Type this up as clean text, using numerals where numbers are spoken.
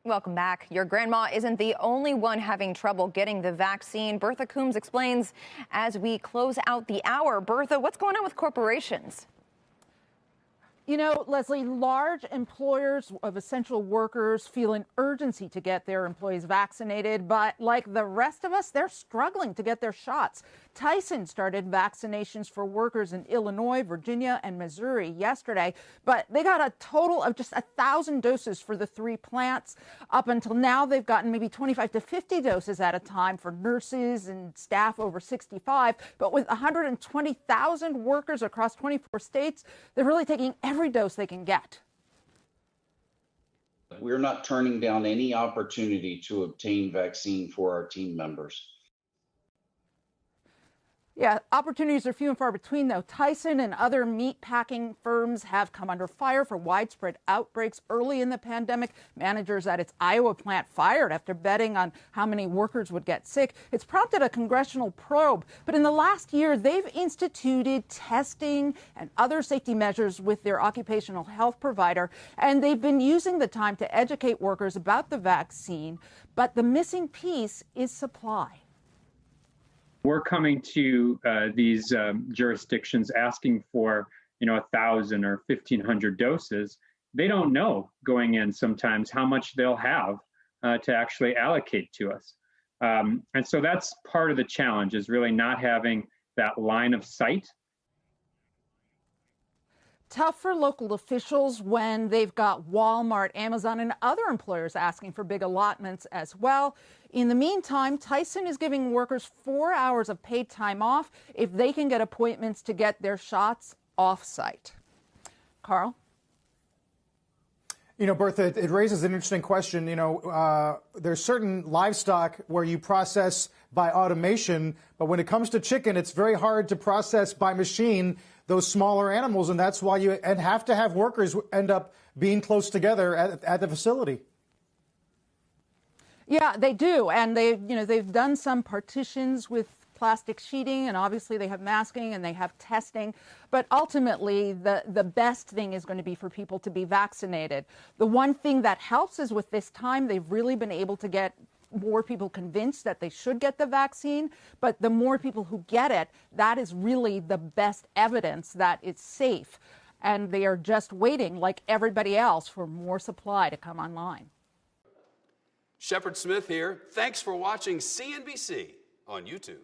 Welcome back. Your grandma isn't the only one having trouble getting the vaccine. Bertha Coombs explains as we close out the hour. Bertha, what's going on with corporations? You know, Leslie, large employers of essential workers feel an urgency to get their employees vaccinated, but like the rest of us, they're struggling to get their shots. Tyson started vaccinations for workers in Illinois, Virginia, and Missouri yesterday, but they got a total of just 1,000 doses for the 3 plants. Up until now, they've gotten maybe 25 to 50 doses at a time for nurses and staff over 65. But with 120,000 workers across 24 states, they're really taking every dose they can get. We're not turning down any opportunity to obtain vaccine for our team members. Yeah, opportunities are few and far between, though. Tyson and other meat packing firms have come under fire for widespread outbreaks early in the pandemic. Managers at its Iowa plant fired after betting on how many workers would get sick. It's prompted a congressional probe. But in the last year, they've instituted testing and other safety measures with their occupational health provider. And they've been using the time to educate workers about the vaccine. But the missing piece is supply. We're coming to these jurisdictions asking for, 1,000 or 1,500 doses. They don't know going in sometimes how much they'll have to actually allocate to us. And so that's part of the challenge, is really not having that line of sight. Tough for local officials when they've got Walmart, Amazon, and other employers asking for big allotments as well. In the meantime, Tyson is giving workers 4 hours of paid time off if they can get appointments to get their shots off-site. Carl? Bertha, it raises an interesting question. There's certain livestock where you process by automation, but when it comes to chicken, it's very hard to process by machine those smaller animals, and that's why you have to have workers end up being close together at the facility. Yeah, they do, and they've done some partitions with plastic sheeting, and obviously they have masking and they have testing. But ultimately, the best thing is going to be for people to be vaccinated. The one thing that helps is with this time, they've really been able to get more people convinced that they should get the vaccine. But the more people who get it, that is really the best evidence that it's safe. And they are just waiting, like everybody else, for more supply to come online. Shepard Smith here. Thanks for watching CNBC on YouTube.